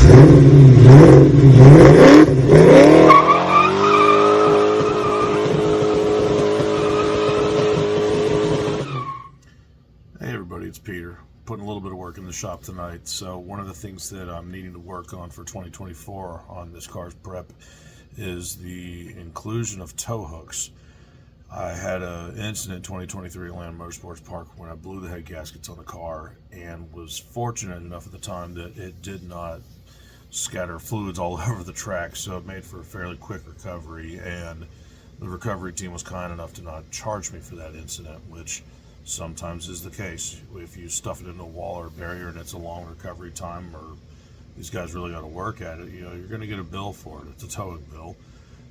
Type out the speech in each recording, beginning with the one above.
Hey everybody, it's Peter. Putting a little bit of work in the shop tonight. So one of the things that I'm needing to work on for 2024 on this car's prep is the inclusion of tow hooks. I had an incident in 2023 at Atlanta Motorsports Park when I blew the head gaskets on the car and was fortunate enough at the time that it did not scatter fluids all over the track, so it made for a fairly quick recovery, and the recovery team was kind enough to not charge me for that incident, which sometimes is the case. If you stuff it into a wall or a barrier and it's a long recovery time, or these guys really got to work at it, you're going to get a bill for it. It's a towing bill,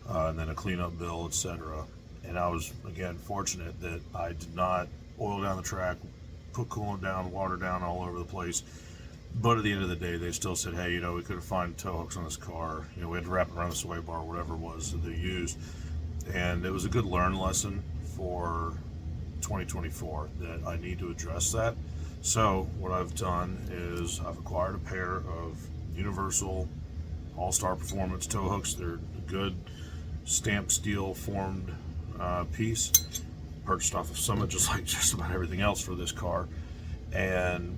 and then a cleanup bill, etc. And I was, again, fortunate that I did not oil down the track, put coolant down, water down all over the place. But at the end of the day, they still said, hey, we couldn't find tow hooks on this car. We had to wrap it around the sway bar, whatever it was that they used. And it was a good learn lesson for 2024 that I need to address that. So what I've done is I've acquired a pair of universal all-star performance tow hooks. They're a good stamped steel formed piece, purchased off of Summit, just like just about everything else for this car. And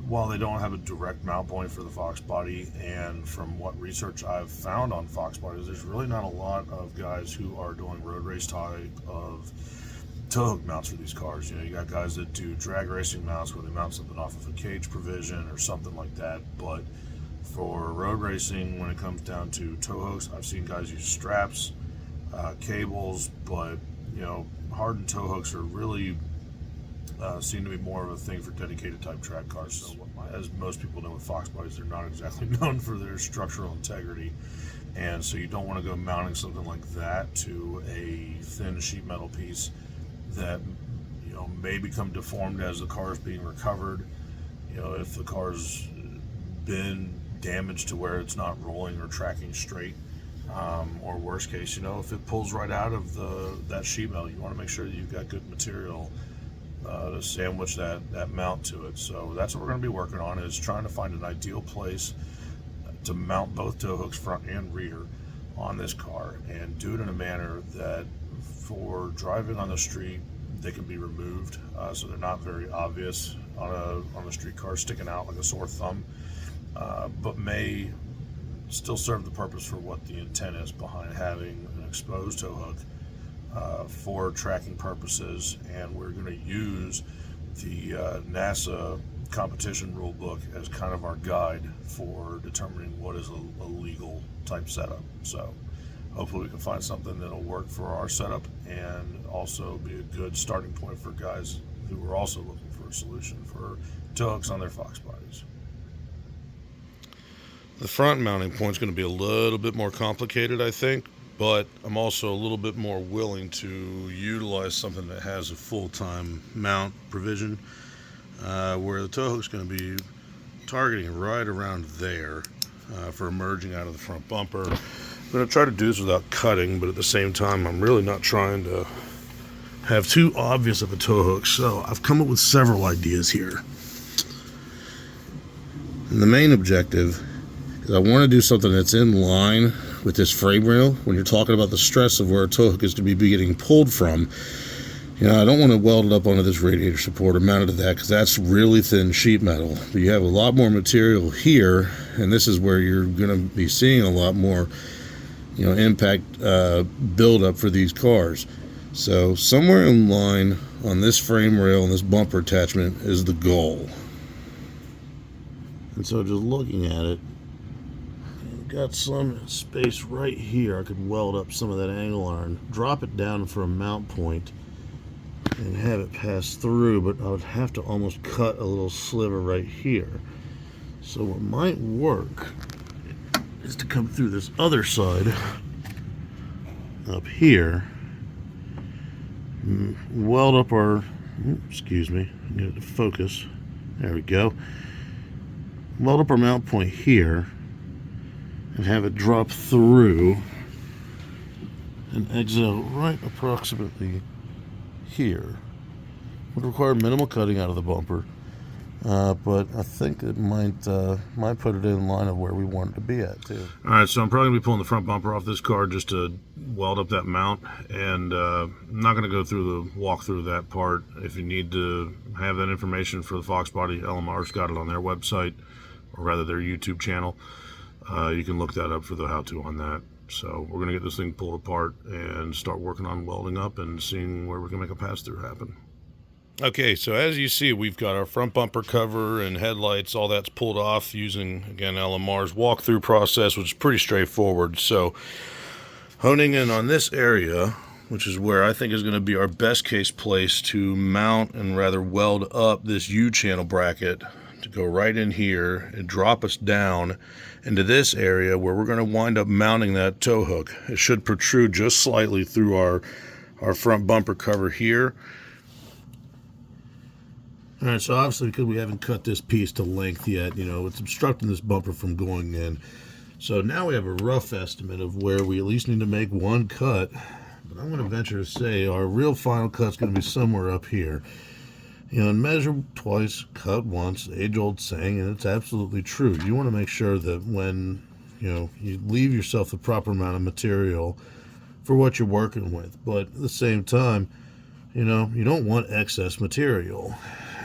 while they don't have a direct mount point for the Foxbody, and from what research I've found on Foxbodies, there's really not a lot of guys who are doing road race type of tow hook mounts for these cars. You got guys that do drag racing mounts where they mount something off of a cage provision or something like that. But for road racing, when it comes down to tow hooks, I've seen guys use straps, cables, but hardened tow hooks are really seem to be more of a thing for dedicated type track cars. So, as most people know with Foxbodies, they're not exactly known for their structural integrity, and so you don't want to go mounting something like that to a thin sheet metal piece that may become deformed as the car is being recovered. If the car's been damaged to where it's not rolling or tracking straight, or worst case, if it pulls right out of that sheet metal, you want to make sure that you've got good material to sandwich that mount to it. So that's what we're going to be working on, is trying to find an ideal place to mount both tow hooks, front and rear, on this car, and do it in a manner that for driving on the street they can be removed, so they're not very obvious on a street car sticking out like a sore thumb, but may still serve the purpose for what the intent is behind having an exposed tow hook for tracking purposes. And we're going to use the NASA competition rule book as kind of our guide for determining what is a legal type setup. So hopefully we can find something that'll work for our setup and also be a good starting point for guys who are also looking for a solution for tow hooks on their Foxbodies. The front mounting point is going to be a little bit more complicated, I think, but I'm also a little bit more willing to utilize something that has a full-time mount provision, where the tow hook's going to be targeting right around there for emerging out of the front bumper. I'm going to try to do this without cutting, but at the same time, I'm really not trying to have too obvious of a tow hook, so I've come up with several ideas here. And the main objective is I want to do something that's in line with this frame rail. When you're talking about the stress of where a tow hook is to be getting pulled from, I don't want to weld it up onto this radiator support or mount it to that, because that's really thin sheet metal. But you have a lot more material here, and this is where you're going to be seeing a lot more impact buildup for these cars. So somewhere in line on this frame rail and this bumper attachment is the goal. And so just looking at it, I've got some space right here. I could weld up some of that angle iron, drop it down for a mount point, and have it pass through, but I would have to almost cut a little sliver right here. So what might work is to come through this other side up here, weld up our, excuse me, get it to focus, there we go, weld up our mount point here and have it drop through and exit out right approximately here. Would require minimal cutting out of the bumper, But I think it might put it in line of where we want it to be at too. All right, so I'm probably gonna be pulling the front bumper off this car just to weld up that mount, and I'm not gonna go through the walkthrough of that part. If you need to have that information for the Foxbody, LMR's got it on their website, or rather their YouTube channel. You can look that up for the how-to on that. So we're gonna get this thing pulled apart and start working on welding up and seeing where we can make a pass-through happen. Okay, so as you see, we've got our front bumper cover and headlights, all that's pulled off using, again, LMR's walkthrough process, which is pretty straightforward. So honing in on this area, which is where I think is going to be our best case place to mount and rather weld up this U-channel bracket to go right in here and drop us down into this area where we're going to wind up mounting that tow hook. It should protrude just slightly through our front bumper cover here. All right, so obviously because we haven't cut this piece to length yet, it's obstructing this bumper from going in. So now we have a rough estimate of where we at least need to make one cut. But I'm going to venture to say our real final cut's going to be somewhere up here. And measure twice, cut once, age-old saying, and it's absolutely true. You want to make sure that when, you leave yourself the proper amount of material for what you're working with. But at the same time, you don't want excess material.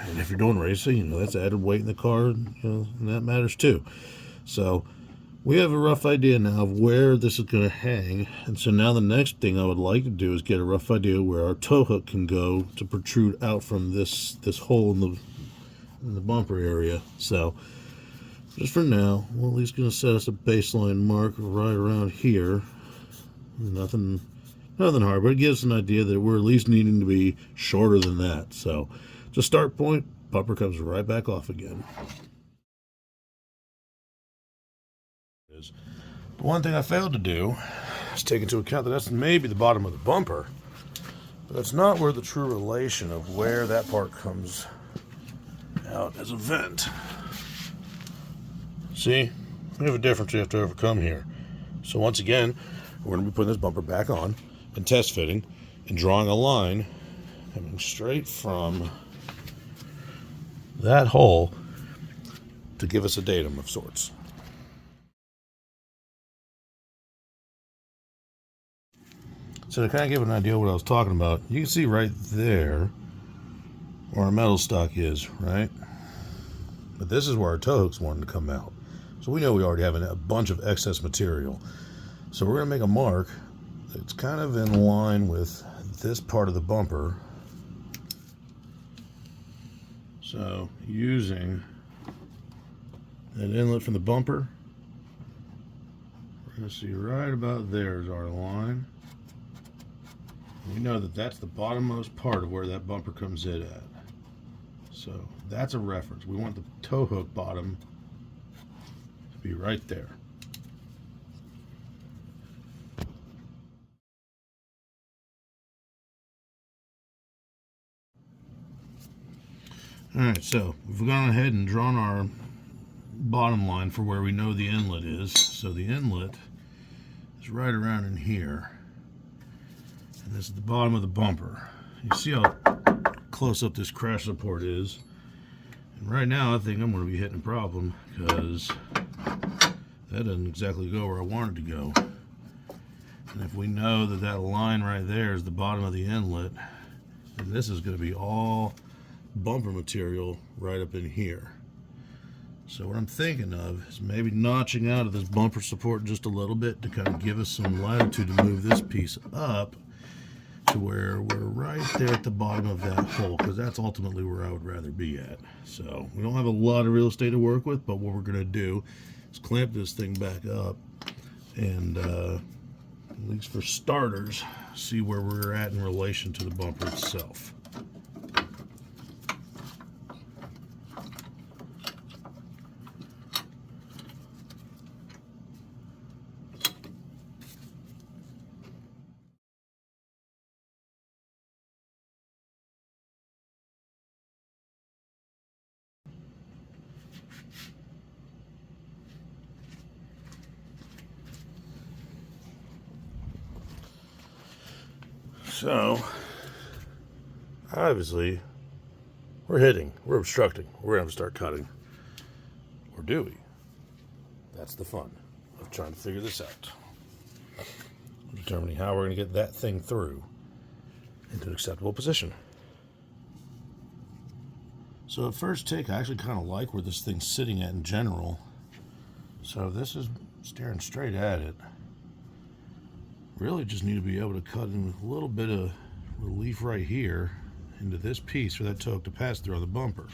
And if you're doing racing, that's added weight in the car, and that matters too. So we have a rough idea now of where this is going to hang. And so now the next thing I would like to do is get a rough idea where our tow hook can go to protrude out from this hole in the bumper area. So just for now, we're at least going to set us a baseline mark right around here. Nothing hard, but it gives us an idea that we're at least needing to be shorter than that. So to start point, bumper comes right back off again. The one thing I failed to do is take into account that that's maybe the bottom of the bumper, but that's not where the true relation of where that part comes out as a vent. See, we have a difference we have to overcome here. So once again, we're going to be putting this bumper back on and test fitting and drawing a line coming straight from that hole to give us a datum of sorts. So to kind of give an idea of what I was talking about, you can see right there where our metal stock is, right? But this is where our tow hooks wanted to come out. So we know we already have a bunch of excess material. So we're going to make a mark that's kind of in line with this part of the bumper. So using that inlet from the bumper, we're going to see right about there is our line. We know that that's the bottommost part of where that bumper comes in at. So that's a reference. We want the tow hook bottom to be right there. Alright, so we've gone ahead and drawn our bottom line for where we know the inlet is. So the inlet is right around in here. And this is the bottom of the bumper. You see how close up this crash support is. And right now I think I'm going to be hitting a problem because that doesn't exactly go where I want it to go. And if we know that that line right there is the bottom of the inlet, then this is going to be all bumper material right up in here. So what I'm thinking of is maybe notching out of this bumper support just a little bit to kind of give us some latitude to move this piece up to where we're right there at the bottom of that hole, because that's ultimately where I would rather be at. So we don't have a lot of real estate to work with, but what we're going to do is clamp this thing back up and at least for starters see where we're at in relation to the bumper itself. So, obviously, We're hitting, we're obstructing, we're going to have to start cutting. Or do we? That's the fun of trying to figure this out. Determining how we're going to get that thing through into an acceptable position. So at first take, I actually kind of like where this thing's sitting at in general. So this is staring straight at it. Really just need to be able to cut in a little bit of relief right here into this piece for that toe hook to pass through on the bumper.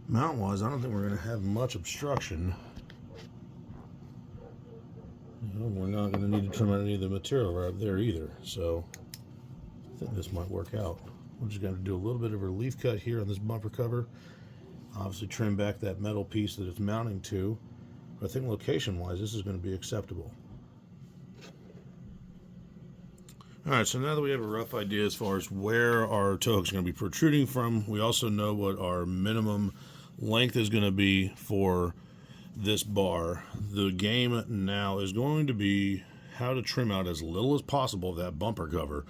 Mount-wise, I don't think we're going to have much obstruction. We're not going to need to trim out any of the material right there either, so I think this might work out. We're just going to do a little bit of a relief cut here on this bumper cover. Obviously trim back that metal piece that it's mounting to, but I think location-wise this is going to be acceptable. Alright, so now that we have a rough idea as far as where our toe hook is going to be protruding from, we also know what our minimum length is going to be for this bar. The game now is going to be how to trim out as little as possible of that bumper cover.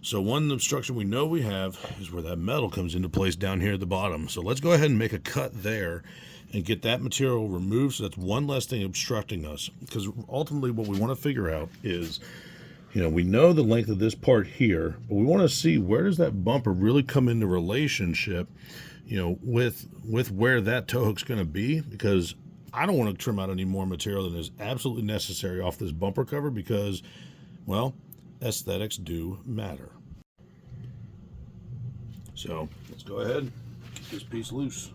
So one obstruction we know we have is where that metal comes into place down here at the bottom. So let's go ahead and make a cut there and get that material removed, so that's one less thing obstructing us. Because ultimately what we want to figure out is, we know the length of this part here, but we want to see where does that bumper really come into relationship, with where that toe hook's going to be, because I don't want to trim out any more material than is absolutely necessary off this bumper cover because, well, aesthetics do matter. So let's go ahead and get this piece loose.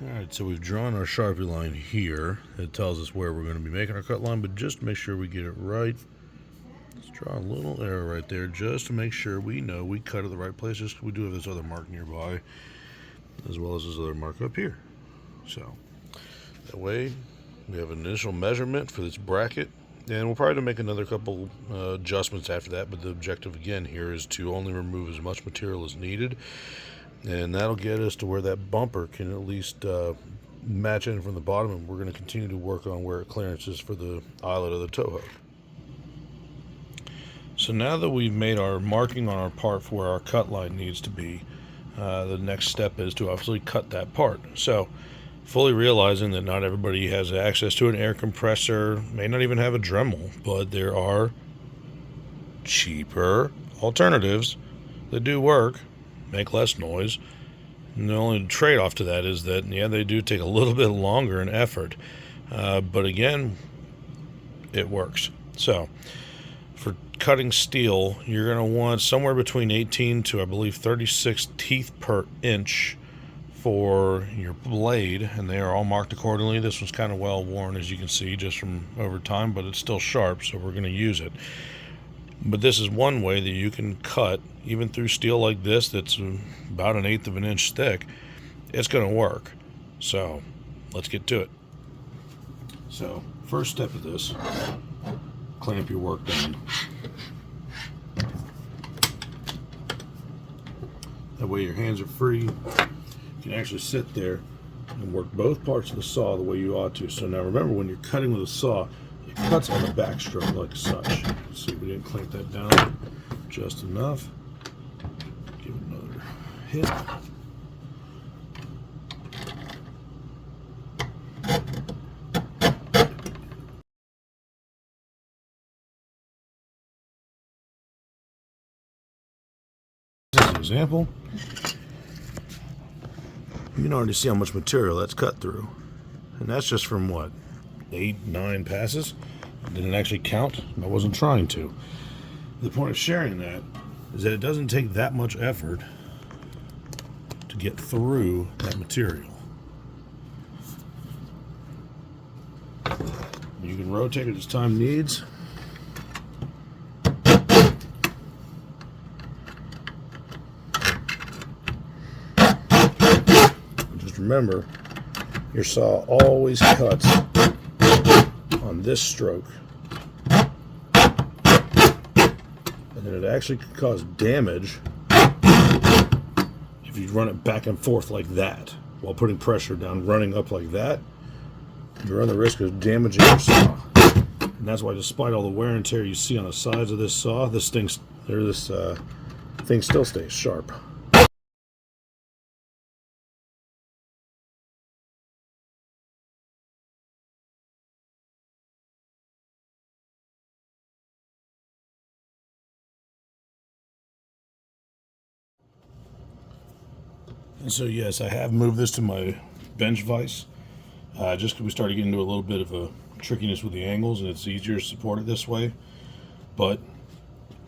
Alright, so we've drawn our Sharpie line here. It tells us where we're going to be making our cut line, but just to make sure we get it right, let's draw a little arrow right there just to make sure we know we cut at the right place, just because we do have this other mark nearby, as well as this other mark up here. So that way we have an initial measurement for this bracket, and we'll probably make another couple adjustments after that, but the objective again here is to only remove as much material as needed. And that'll get us to where that bumper can at least match in from the bottom, and we're going to continue to work on where it clearances for the eyelet of the toe hook. So now that we've made our marking on our part for where our cut line needs to be, the next step is to obviously cut that part. So fully realizing that not everybody has access to an air compressor, may not even have a Dremel, but there are cheaper alternatives that do work, make less noise, and the only trade-off to that is that, yeah, they do take a little bit longer in effort, but again, it works. So for cutting steel, you're going to want somewhere between 18 to, I believe, 36 teeth per inch for your blade, and they are all marked accordingly. This one's kind of well worn, as you can see, just from over time, but it's still sharp, so we're going to use it. But this is one way that you can cut, even through steel like this that's about 1/8 of an inch thick. It's going to work. So let's get to it. So first step of this, clean up your work done. That way your hands are free. You can actually sit there and work both parts of the saw the way you ought to. So now remember, when you're cutting with a saw, it cuts on the backstroke like such. See, we didn't clamp that down just enough. Give it another hit. As an example, you can already see how much material that's cut through. And that's just from what, 8, 9 passes? Didn't actually count. I wasn't trying to. The point of sharing that is that it doesn't take that much effort to get through that material. You can rotate it as time needs. Just remember, your saw always cuts on this stroke, and then it actually could cause damage if you run it back and forth like that. while putting pressure down, running up like that, you run the risk of damaging your saw. And that's why, despite all the wear and tear you see on the sides of this saw, this thing still stays sharp. And so yes, I have moved this to my bench vise, just because we started getting into a little bit of a trickiness with the angles, and it's easier to support it this way. But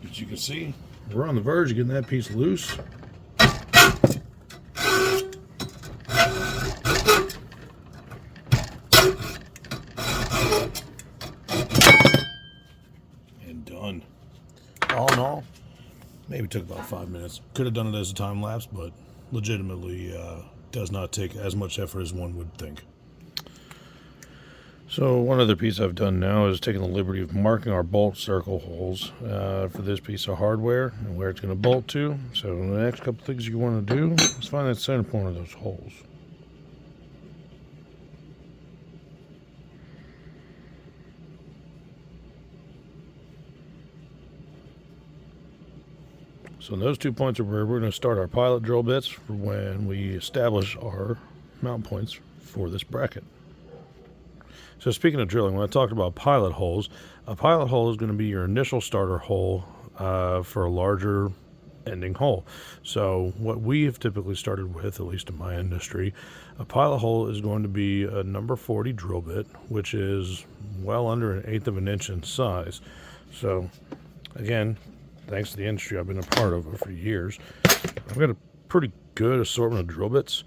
as you can see, we're on the verge of getting that piece loose. And done. All in all, maybe took about 5 minutes. Could have done it as a time lapse, but legitimately does not take as much effort as one would think. So one other piece I've done now is taking the liberty of marking our bolt circle holes for this piece of hardware and where it's going to bolt to. So the next couple things you want to do is find that center point of those holes. So those 2 points are where we're going to start our pilot drill bits for when we establish our mount points for this bracket. So speaking of drilling, when I talked about pilot holes, a pilot hole is going to be your initial starter hole for a larger ending hole. So what we have typically started with, at least in my industry, a pilot hole is going to be a number 40 drill bit, which is well under 1/8 of an inch in size. So again, thanks to the industry I've been a part of for years, I've got a pretty good assortment of drill bits,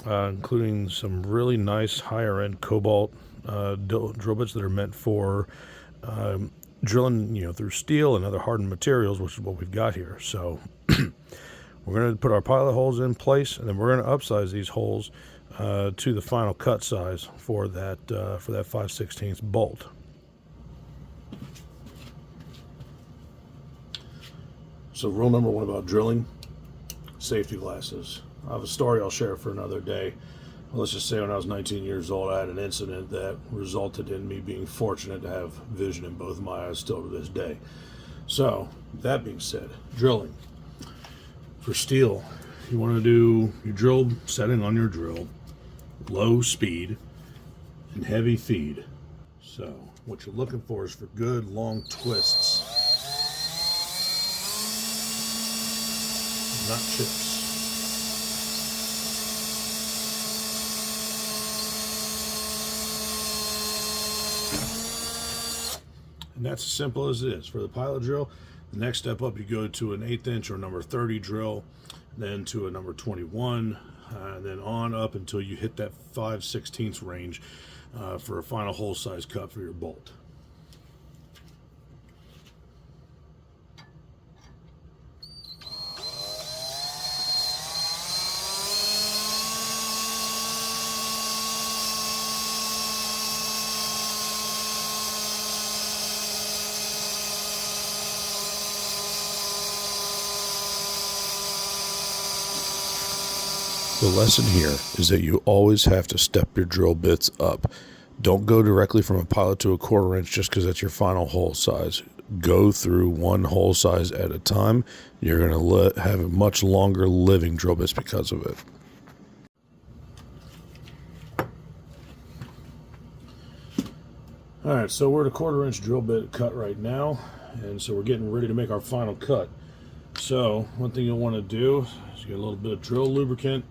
including some really nice higher-end cobalt drill bits that are meant for drilling, through steel and other hardened materials, which is what we've got here. So we're going to put our pilot holes in place, and then we're going to upsize these holes to the final cut size for that 5/16 bolt. So rule number 1 about drilling: safety glasses. I have a story I'll share for another day. Let's just say when I was 19 years old, I had an incident that resulted in me being fortunate to have vision in both my eyes still to this day. So that being said, drilling. For steel, you want to do your drill setting on your drill, low speed and heavy feed. So what you're looking for is for good long twists, not chips. And that's as simple as it is. For the pilot drill, the next step up, you go to an 1/8 inch or number 30 drill, then to a number 21, and then on up until you hit that 5/16 range for a final hole size cut for your bolt. The lesson here is that you always have to step your drill bits up. Don't go directly from a pilot to a 1/4 inch just because that's your final hole size. Go through one hole size at a time. You're going to have a much longer living drill bits because of it. Alright, so we're at a 1/4 inch drill bit cut right now, and so we're getting ready to make our final cut. So one thing you'll want to do is get a little bit of drill lubricant,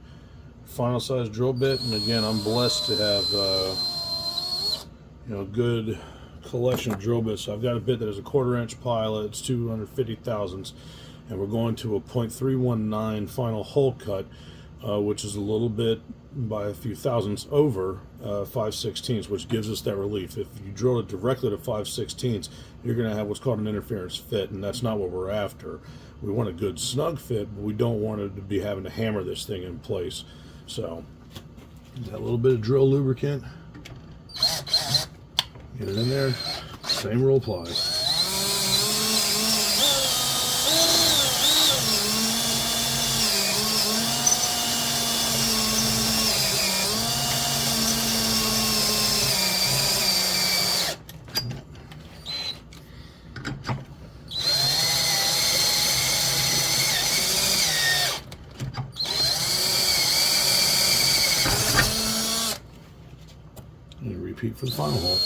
final size drill bit, and again, I'm blessed to have a good collection of drill bits. So I've got a bit that is a 1/4 inch pilot, it's 250 thousandths, and we're going to a .319 final hole cut, which is a little bit by a few thousandths over 5/16, which gives us that relief. If you drill it directly to 5/16, you're going to have what's called an interference fit, and that's not what we're after. We want a good snug fit, but we don't want it to be having to hammer this thing in place. So that little bit of drill lubricant, get it in there, same rule applies. repeat for the final hole.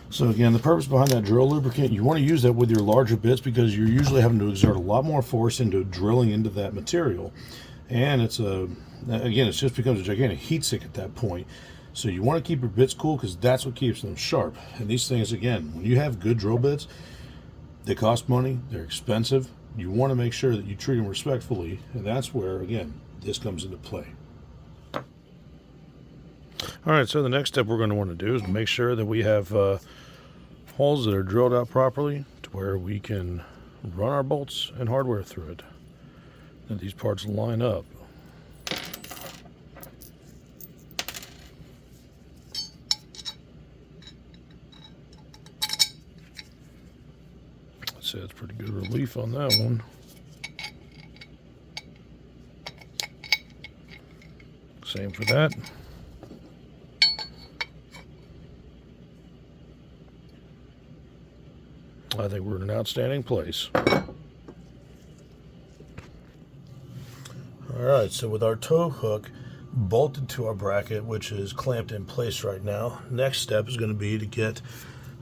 So again, the purpose behind that drill lubricant, you want to use that with your larger bits because you're usually having to exert a lot more force into drilling into that material. And it's again, it just becomes a gigantic heat sink at that point. So you want to keep your bits cool because that's what keeps them sharp. And these things, again, when you have good drill bits, they cost money, they're expensive. You want to make sure that you treat them respectfully. And that's where, again, this comes into play. All right, so the next step we're going to want to do is make sure that we have holes that are drilled out properly to where we can run our bolts and hardware through it. That these parts line up. I'd say that's pretty good relief on that one. Same for that. I think we're in an outstanding place. Alright, so with our tow hook bolted to our bracket, which is clamped in place right now, next step is going to be to get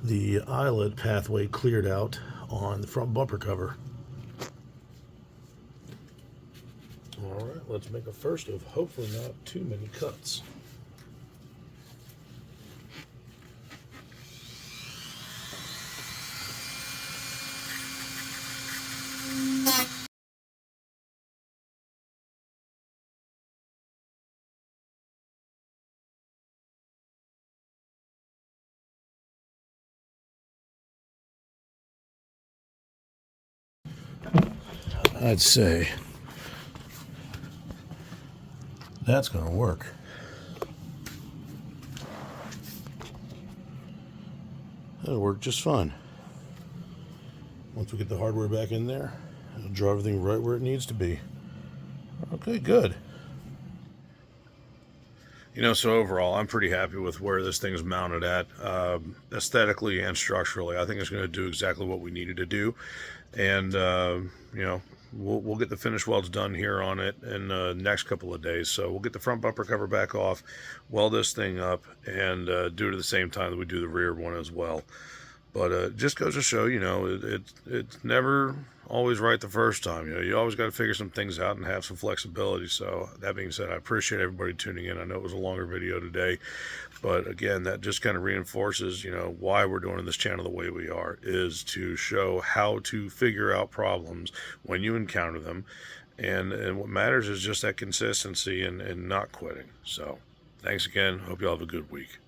the eyelet pathway cleared out on the front bumper cover. Alright, let's make a first of hopefully not too many cuts. I'd say that's going to work. That'll work just fine. Once we get the hardware back in there, it'll draw everything right where it needs to be. Okay, good. You know, so overall, I'm pretty happy with where this thing's mounted at, aesthetically and structurally. I think it's going to do exactly what we needed to do. And, you know, we'll get the finish welds done here on it in the next couple of days. So we'll get the front bumper cover back off, weld this thing up, and do it at the same time that we do the rear one as well. But it just goes to show, you know, it's never always right the first time. You know, you always got to figure some things out and have some flexibility. So that being said, I appreciate everybody tuning in. I know it was a longer video today, but again, that just kind of reinforces, you know, why we're doing this channel the way we are, is to show how to figure out problems when you encounter them. And what matters is just that consistency and not quitting. So thanks again. Hope you all have a good week.